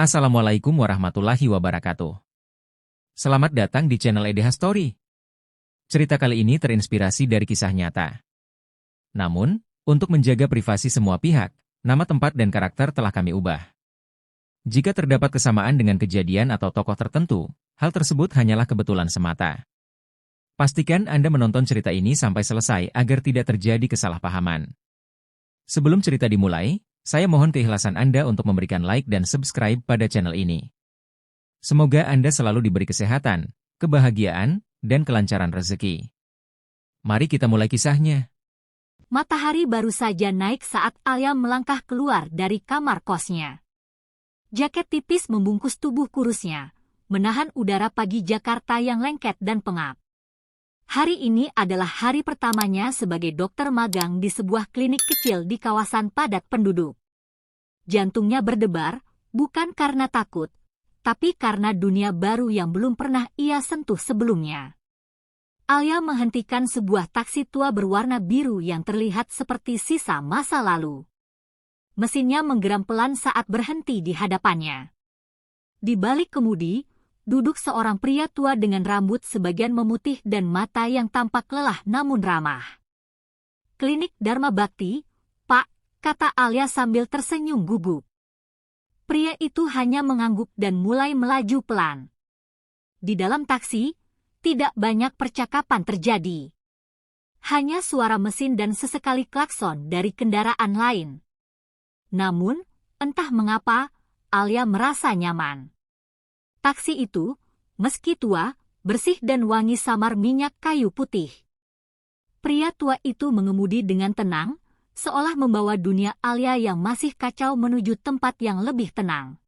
Assalamualaikum warahmatullahi wabarakatuh. Selamat datang di channel EDH Story. Cerita kali ini terinspirasi dari kisah nyata. Namun, untuk menjaga privasi semua pihak, nama tempat dan karakter telah kami ubah. Jika terdapat kesamaan dengan kejadian atau tokoh tertentu, hal tersebut hanyalah kebetulan semata. Pastikan Anda menonton cerita ini sampai selesai agar tidak terjadi kesalahpahaman. Sebelum cerita dimulai, saya mohon keikhlasan Anda untuk memberikan like dan subscribe pada channel ini. Semoga Anda selalu diberi kesehatan, kebahagiaan, dan kelancaran rezeki. Mari kita mulai kisahnya. Matahari baru saja naik saat Alia melangkah keluar dari kamar kosnya. Jaket tipis membungkus tubuh kurusnya, menahan udara pagi Jakarta yang lengket dan pengap. Hari ini adalah hari pertamanya sebagai dokter magang di sebuah klinik kecil di kawasan padat penduduk. Jantungnya berdebar, bukan karena takut, tapi karena dunia baru yang belum pernah ia sentuh sebelumnya. Alia menghentikan sebuah taksi tua berwarna biru yang terlihat seperti sisa masa lalu. Mesinnya menggeram pelan saat berhenti di hadapannya. Di balik kemudi, duduk seorang pria tua dengan rambut sebagian memutih dan mata yang tampak lelah namun ramah. "Klinik Dharma Bakti, Pak," kata Alia sambil tersenyum gugup. Pria itu hanya mengangguk dan mulai melaju pelan. Di dalam taksi, tidak banyak percakapan terjadi. Hanya suara mesin dan sesekali klakson dari kendaraan lain. Namun, entah mengapa, Alia merasa nyaman. Taksi itu, meski tua, bersih dan wangi samar minyak kayu putih. Pria tua itu mengemudi dengan tenang, seolah membawa dunia Alia yang masih kacau menuju tempat yang lebih tenang.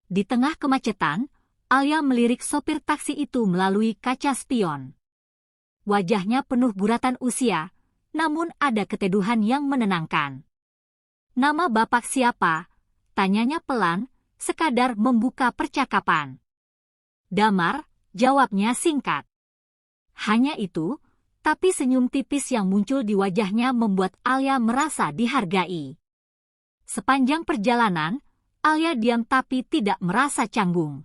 Di tengah kemacetan, Alia melirik sopir taksi itu melalui kaca spion. Wajahnya penuh guratan usia, namun ada keteduhan yang menenangkan. "Nama Bapak siapa?" tanyanya pelan, sekadar membuka percakapan. "Damar," jawabnya singkat. Hanya itu, tapi senyum tipis yang muncul di wajahnya membuat Alia merasa dihargai. Sepanjang perjalanan, Alia diam tapi tidak merasa canggung.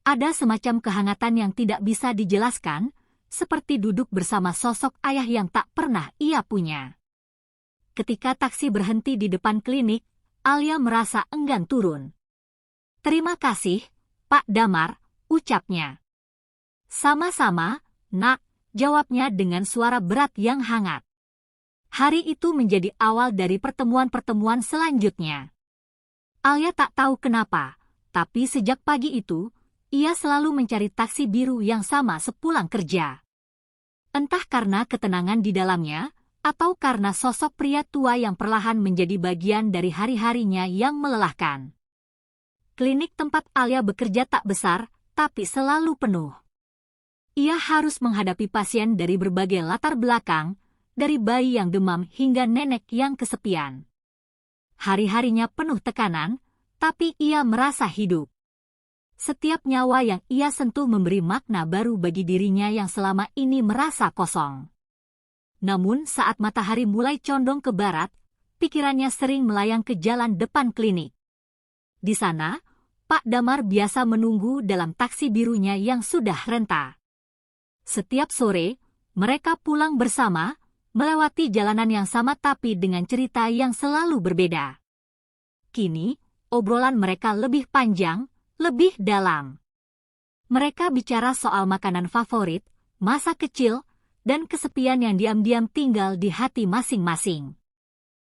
Ada semacam kehangatan yang tidak bisa dijelaskan, seperti duduk bersama sosok ayah yang tak pernah ia punya. Ketika taksi berhenti di depan klinik, Alia merasa enggan turun. "Terima kasih, Pak Damar," ucapnya. "Sama-sama, Nak," jawabnya dengan suara berat yang hangat. Hari itu menjadi awal dari pertemuan-pertemuan selanjutnya. Alia tak tahu kenapa, tapi sejak pagi itu, ia selalu mencari taksi biru yang sama sepulang kerja. Entah karena ketenangan di dalamnya, atau karena sosok pria tua yang perlahan menjadi bagian dari hari-harinya yang melelahkan. Klinik tempat Alia bekerja tak besar, tapi selalu penuh. Ia harus menghadapi pasien dari berbagai latar belakang, dari bayi yang demam hingga nenek yang kesepian. Hari-harinya penuh tekanan, tapi ia merasa hidup. Setiap nyawa yang ia sentuh memberi makna baru bagi dirinya yang selama ini merasa kosong. Namun saat matahari mulai condong ke barat, pikirannya sering melayang ke jalan depan klinik. Di sana, Pak Damar biasa menunggu dalam taksi birunya yang sudah renta. Setiap sore, mereka pulang bersama, melewati jalanan yang sama tapi dengan cerita yang selalu berbeda. Kini, obrolan mereka lebih panjang, lebih dalam. Mereka bicara soal makanan favorit, masa kecil, dan kesepian yang diam-diam tinggal di hati masing-masing.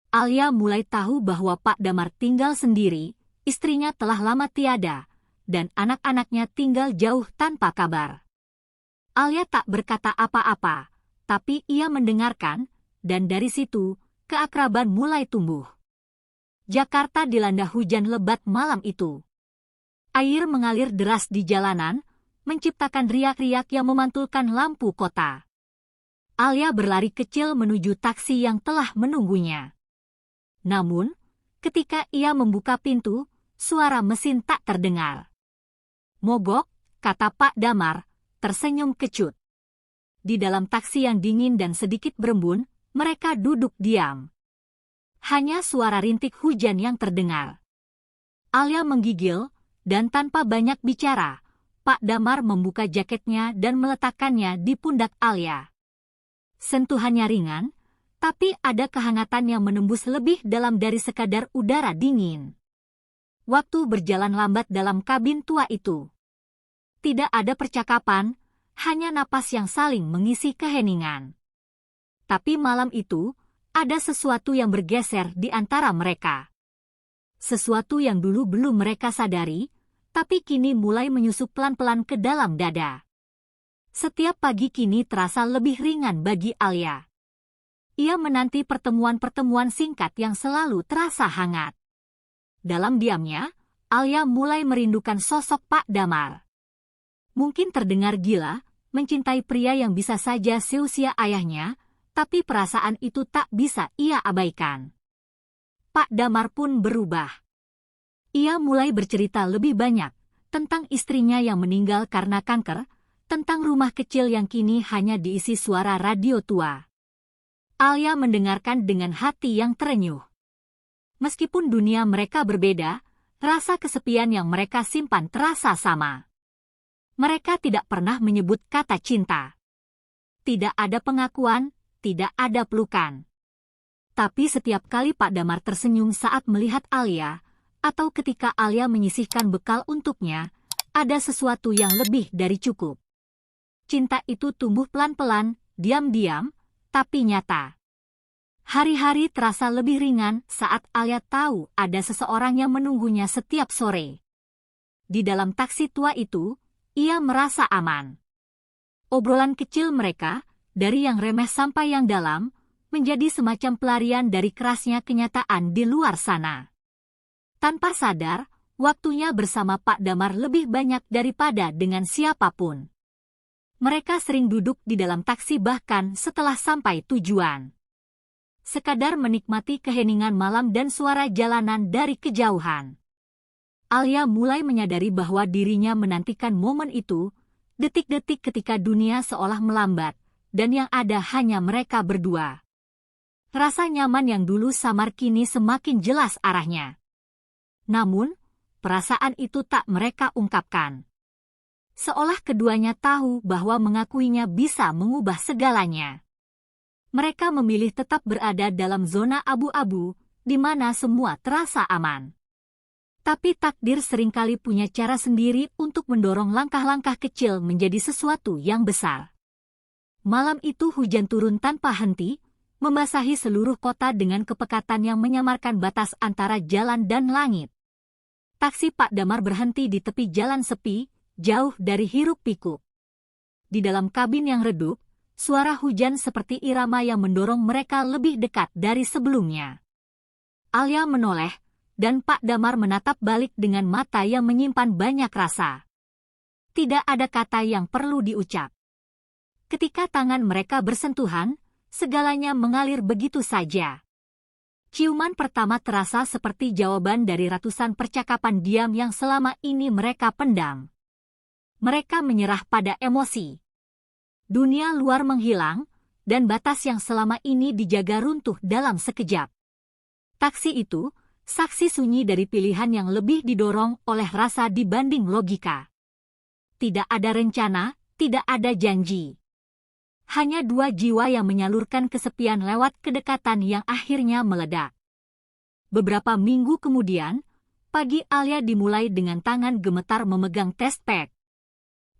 Alia mulai tahu bahwa Pak Damar tinggal sendiri, istrinya telah lama tiada, dan anak-anaknya tinggal jauh tanpa kabar. Alia tak berkata apa-apa, tapi ia mendengarkan, dan dari situ, keakraban mulai tumbuh. Jakarta dilanda hujan lebat malam itu. Air mengalir deras di jalanan, menciptakan riak-riak yang memantulkan lampu kota. Alia berlari kecil menuju taksi yang telah menunggunya. Namun, ketika ia membuka pintu, suara mesin tak terdengar. "Mogok," kata Pak Damar, tersenyum kecut. Di dalam taksi yang dingin dan sedikit berembun, mereka duduk diam. Hanya suara rintik hujan yang terdengar. Alia menggigil, dan tanpa banyak bicara, Pak Damar membuka jaketnya dan meletakkannya di pundak Alia. Sentuhannya ringan, tapi ada kehangatan yang menembus lebih dalam dari sekadar udara dingin. Waktu berjalan lambat dalam kabin tua itu. Tidak ada percakapan, hanya napas yang saling mengisi keheningan. Tapi malam itu, ada sesuatu yang bergeser di antara mereka. Sesuatu yang dulu belum mereka sadari, tapi kini mulai menyusup pelan-pelan ke dalam dada. Setiap pagi kini terasa lebih ringan bagi Alia. Ia menanti pertemuan-pertemuan singkat yang selalu terasa hangat. Dalam diamnya, Alia mulai merindukan sosok Pak Damar. Mungkin terdengar gila, mencintai pria yang bisa saja seusia ayahnya, tapi perasaan itu tak bisa ia abaikan. Pak Damar pun berubah. Ia mulai bercerita lebih banyak tentang istrinya yang meninggal karena kanker, tentang rumah kecil yang kini hanya diisi suara radio tua. Alia mendengarkan dengan hati yang terenyuh. Meskipun dunia mereka berbeda, rasa kesepian yang mereka simpan terasa sama. Mereka tidak pernah menyebut kata cinta. Tidak ada pengakuan, tidak ada pelukan. Tapi setiap kali Pak Damar tersenyum saat melihat Alia, atau ketika Alia menyisihkan bekal untuknya, ada sesuatu yang lebih dari cukup. Cinta itu tumbuh pelan-pelan, diam-diam, tapi nyata. Hari-hari terasa lebih ringan saat Alia tahu ada seseorang yang menunggunya setiap sore. Di dalam taksi tua itu, ia merasa aman. Obrolan kecil mereka, dari yang remeh sampai yang dalam, menjadi semacam pelarian dari kerasnya kenyataan di luar sana. Tanpa sadar, waktunya bersama Pak Damar lebih banyak daripada dengan siapapun. Mereka sering duduk di dalam taksi bahkan setelah sampai tujuan. Sekadar menikmati keheningan malam dan suara jalanan dari kejauhan. Alia mulai menyadari bahwa dirinya menantikan momen itu, detik-detik ketika dunia seolah melambat, dan yang ada hanya mereka berdua. Rasa nyaman yang dulu samar kini semakin jelas arahnya. Namun, perasaan itu tak mereka ungkapkan. Seolah keduanya tahu bahwa mengakuinya bisa mengubah segalanya. Mereka memilih tetap berada dalam zona abu-abu, di mana semua terasa aman. Tapi takdir seringkali punya cara sendiri untuk mendorong langkah-langkah kecil menjadi sesuatu yang besar. Malam itu hujan turun tanpa henti, membasahi seluruh kota dengan kepekatan yang menyamarkan batas antara jalan dan langit. Taksi Pak Damar berhenti di tepi jalan sepi, jauh dari hiruk-pikuk. Di dalam kabin yang redup, suara hujan seperti irama yang mendorong mereka lebih dekat dari sebelumnya. Alia menoleh, dan Pak Damar menatap balik dengan mata yang menyimpan banyak rasa. Tidak ada kata yang perlu diucap. Ketika tangan mereka bersentuhan, segalanya mengalir begitu saja. Ciuman pertama terasa seperti jawaban dari ratusan percakapan diam yang selama ini mereka pendam. Mereka menyerah pada emosi. Dunia luar menghilang, dan batas yang selama ini dijaga runtuh dalam sekejap. Taksi itu, saksi sunyi dari pilihan yang lebih didorong oleh rasa dibanding logika. Tidak ada rencana, tidak ada janji. Hanya dua jiwa yang menyalurkan kesepian lewat kedekatan yang akhirnya meledak. Beberapa minggu kemudian, pagi Alia dimulai dengan tangan gemetar memegang test pack.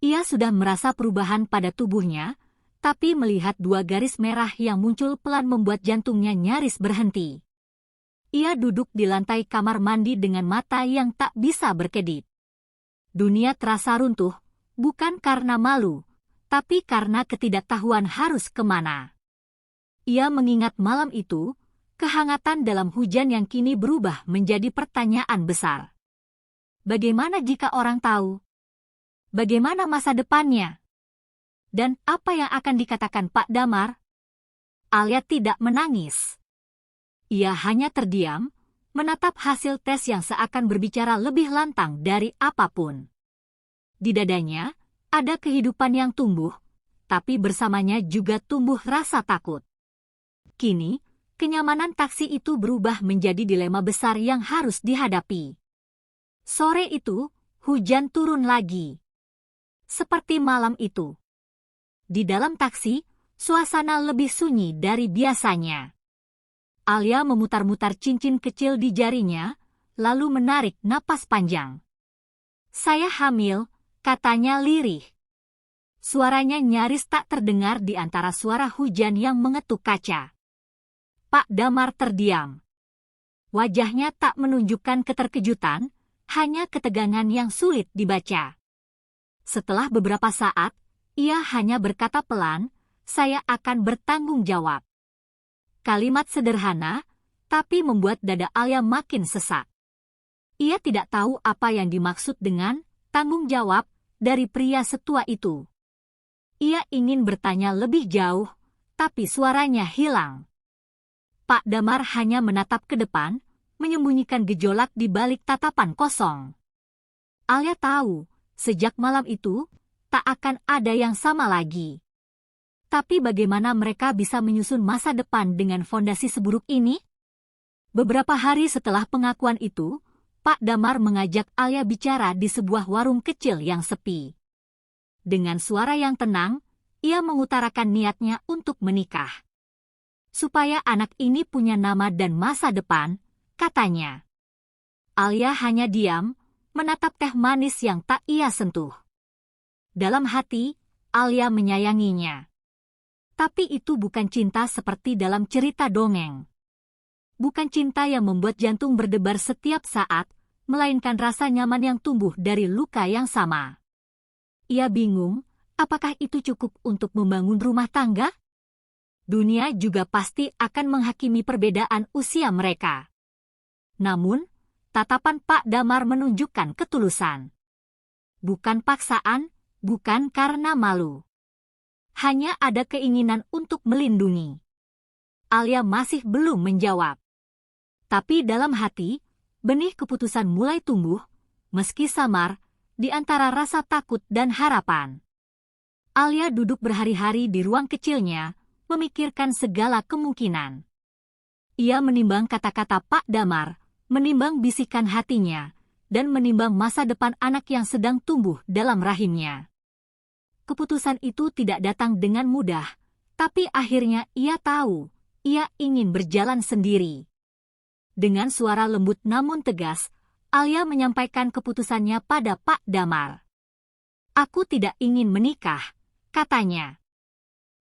Ia sudah merasa perubahan pada tubuhnya, tapi melihat dua garis merah yang muncul pelan membuat jantungnya nyaris berhenti. Ia duduk di lantai kamar mandi dengan mata yang tak bisa berkedip. Dunia terasa runtuh, bukan karena malu, tapi karena ketidaktahuan harus kemana. Ia mengingat malam itu, kehangatan dalam hujan yang kini berubah menjadi pertanyaan besar. Bagaimana jika orang tahu? Bagaimana masa depannya? Dan apa yang akan dikatakan Pak Damar? Alia tidak menangis. Ia hanya terdiam, menatap hasil tes yang seakan berbicara lebih lantang dari apapun. Di dadanya, ada kehidupan yang tumbuh, tapi bersamanya juga tumbuh rasa takut. Kini, kenyamanan taksi itu berubah menjadi dilema besar yang harus dihadapi. Sore itu, hujan turun lagi. Seperti malam itu. Di dalam taksi, suasana lebih sunyi dari biasanya. Alia memutar-mutar cincin kecil di jarinya, lalu menarik napas panjang. "Saya hamil," katanya lirih. Suaranya nyaris tak terdengar di antara suara hujan yang mengetuk kaca. Pak Damar terdiam. Wajahnya tak menunjukkan keterkejutan, hanya ketegangan yang sulit dibaca. Setelah beberapa saat, ia hanya berkata pelan, "Saya akan bertanggung jawab." Kalimat sederhana, tapi membuat dada Alia makin sesak. Ia tidak tahu apa yang dimaksud dengan tanggung jawab dari pria setua itu. Ia ingin bertanya lebih jauh, tapi suaranya hilang. Pak Damar hanya menatap ke depan, menyembunyikan gejolak di balik tatapan kosong. Alia tahu, sejak malam itu, tak akan ada yang sama lagi. Tapi bagaimana mereka bisa menyusun masa depan dengan fondasi seburuk ini? Beberapa hari setelah pengakuan itu, Pak Damar mengajak Alia bicara di sebuah warung kecil yang sepi. Dengan suara yang tenang, ia mengutarakan niatnya untuk menikah. Supaya anak ini punya nama dan masa depan, katanya. Alia hanya diam, menatap teh manis yang tak ia sentuh. Dalam hati, Alia menyayanginya. Tapi itu bukan cinta seperti dalam cerita dongeng. Bukan cinta yang membuat jantung berdebar setiap saat, melainkan rasa nyaman yang tumbuh dari luka yang sama. Ia bingung, apakah itu cukup untuk membangun rumah tangga? Dunia juga pasti akan menghakimi perbedaan usia mereka. Namun, tatapan Pak Damar menunjukkan ketulusan. Bukan paksaan, bukan karena malu. Hanya ada keinginan untuk melindungi. Alia masih belum menjawab. Tapi dalam hati, benih keputusan mulai tumbuh, meski samar, di antara rasa takut dan harapan. Alia duduk berhari-hari di ruang kecilnya, memikirkan segala kemungkinan. Ia menimbang kata-kata Pak Damar, menimbang bisikan hatinya, dan menimbang masa depan anak yang sedang tumbuh dalam rahimnya. Keputusan itu tidak datang dengan mudah, tapi akhirnya ia tahu, ia ingin berjalan sendiri. Dengan suara lembut namun tegas, Alia menyampaikan keputusannya pada Pak Damar. "Aku tidak ingin menikah," katanya.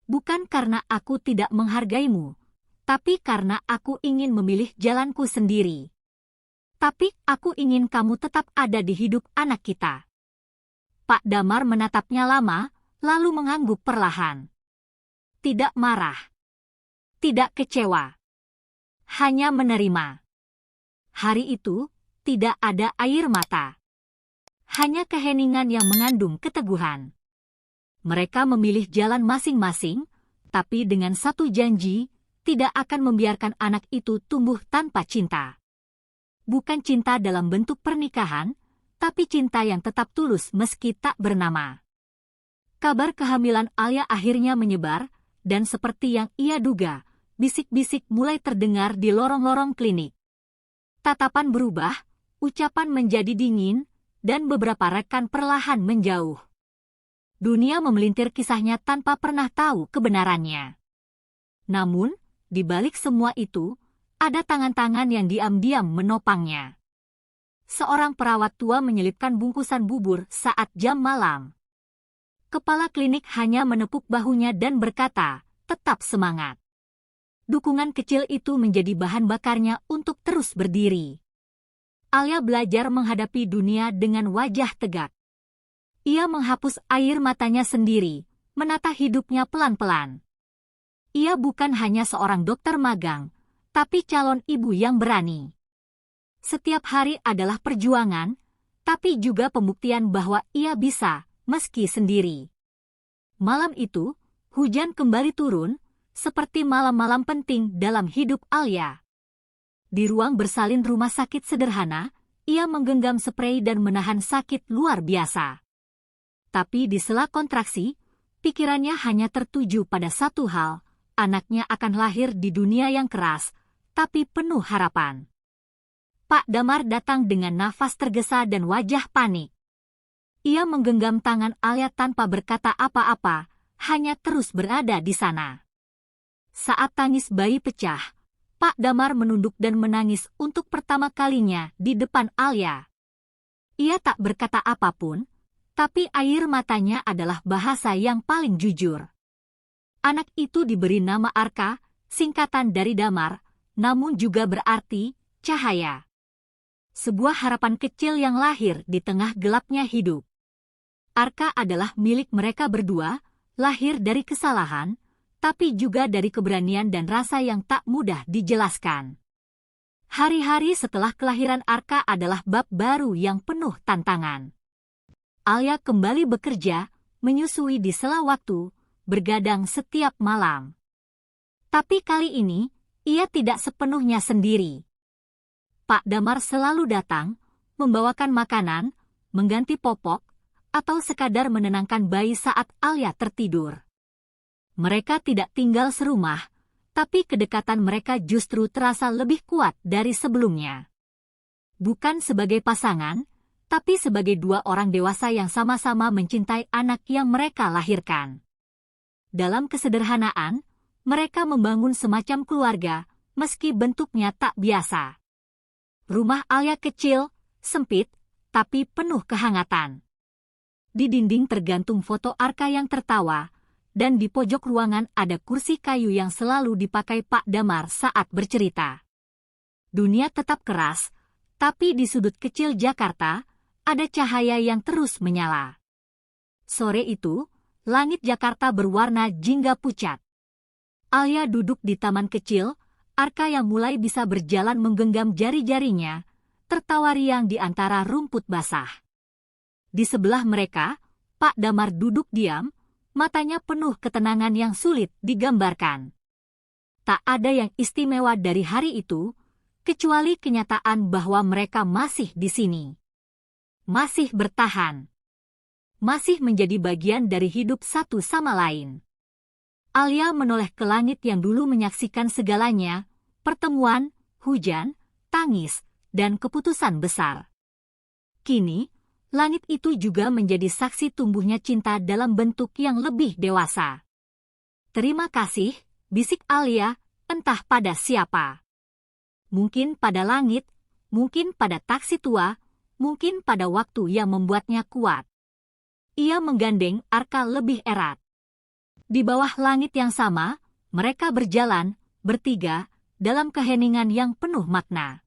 "Bukan karena aku tidak menghargaimu, tapi karena aku ingin memilih jalanku sendiri. Tapi aku ingin kamu tetap ada di hidup anak kita." Pak Damar menatapnya lama, lalu mengangguk perlahan. Tidak marah. Tidak kecewa. Hanya menerima. Hari itu, tidak ada air mata. Hanya keheningan yang mengandung keteguhan. Mereka memilih jalan masing-masing, tapi dengan satu janji, tidak akan membiarkan anak itu tumbuh tanpa cinta. Bukan cinta dalam bentuk pernikahan, tapi cinta yang tetap tulus meski tak bernama. Kabar kehamilan Alia akhirnya menyebar, dan seperti yang ia duga, bisik-bisik mulai terdengar di lorong-lorong klinik. Tatapan berubah, ucapan menjadi dingin, dan beberapa rekan perlahan menjauh. Dunia memelintir kisahnya tanpa pernah tahu kebenarannya. Namun, di balik semua itu, ada tangan-tangan yang diam-diam menopangnya. Seorang perawat tua menyelipkan bungkusan bubur saat jam malam. Kepala klinik hanya menepuk bahunya dan berkata, "Tetap semangat." Dukungan kecil itu menjadi bahan bakarnya untuk terus berdiri. Alia belajar menghadapi dunia dengan wajah tegak. Ia menghapus air matanya sendiri, menata hidupnya pelan-pelan. Ia bukan hanya seorang dokter magang, tapi calon ibu yang berani. Setiap hari adalah perjuangan, tapi juga pembuktian bahwa ia bisa, meski sendiri. Malam itu, hujan kembali turun, seperti malam-malam penting dalam hidup Alia. Di ruang bersalin rumah sakit sederhana, ia menggenggam sprei dan menahan sakit luar biasa. Tapi di sela kontraksi, pikirannya hanya tertuju pada satu hal, anaknya akan lahir di dunia yang keras, tapi penuh harapan. Pak Damar datang dengan nafas tergesa dan wajah panik. Ia menggenggam tangan Alia tanpa berkata apa-apa, hanya terus berada di sana. Saat tangis bayi pecah, Pak Damar menunduk dan menangis untuk pertama kalinya di depan Alia. Ia tak berkata apapun, tapi air matanya adalah bahasa yang paling jujur. Anak itu diberi nama Arka, singkatan dari Damar, namun juga berarti cahaya. Sebuah harapan kecil yang lahir di tengah gelapnya hidup. Arka adalah milik mereka berdua, lahir dari kesalahan, tapi juga dari keberanian dan rasa yang tak mudah dijelaskan. Hari-hari setelah kelahiran Arka adalah bab baru yang penuh tantangan. Alia kembali bekerja, menyusui di sela waktu, bergadang setiap malam. Tapi kali ini, ia tidak sepenuhnya sendiri. Pak Damar selalu datang, membawakan makanan, mengganti popok, atau sekadar menenangkan bayi saat Alia tertidur. Mereka tidak tinggal serumah, tapi kedekatan mereka justru terasa lebih kuat dari sebelumnya. Bukan sebagai pasangan, tapi sebagai dua orang dewasa yang sama-sama mencintai anak yang mereka lahirkan. Dalam kesederhanaan, mereka membangun semacam keluarga, meski bentuknya tak biasa. Rumah Alia kecil, sempit, tapi penuh kehangatan. Di dinding tergantung foto Arka yang tertawa, dan di pojok ruangan ada kursi kayu yang selalu dipakai Pak Damar saat bercerita. Dunia tetap keras, tapi di sudut kecil Jakarta, ada cahaya yang terus menyala. Sore itu, langit Jakarta berwarna jingga pucat. Alia duduk di taman kecil, Arka yang mulai bisa berjalan menggenggam jari-jarinya, tertawa riang di antara rumput basah. Di sebelah mereka, Pak Damar duduk diam, matanya penuh ketenangan yang sulit digambarkan. Tak ada yang istimewa dari hari itu, kecuali kenyataan bahwa mereka masih di sini. Masih bertahan. Masih menjadi bagian dari hidup satu sama lain. Alia menoleh ke langit yang dulu menyaksikan segalanya, pertemuan, hujan, tangis, dan keputusan besar. Kini, langit itu juga menjadi saksi tumbuhnya cinta dalam bentuk yang lebih dewasa. Terima kasih, bisik Alia, entah pada siapa. Mungkin pada langit, mungkin pada taksi tua, mungkin pada waktu yang membuatnya kuat. Ia menggandeng Arka lebih erat. Di bawah langit yang sama, mereka berjalan, bertiga, dalam keheningan yang penuh makna.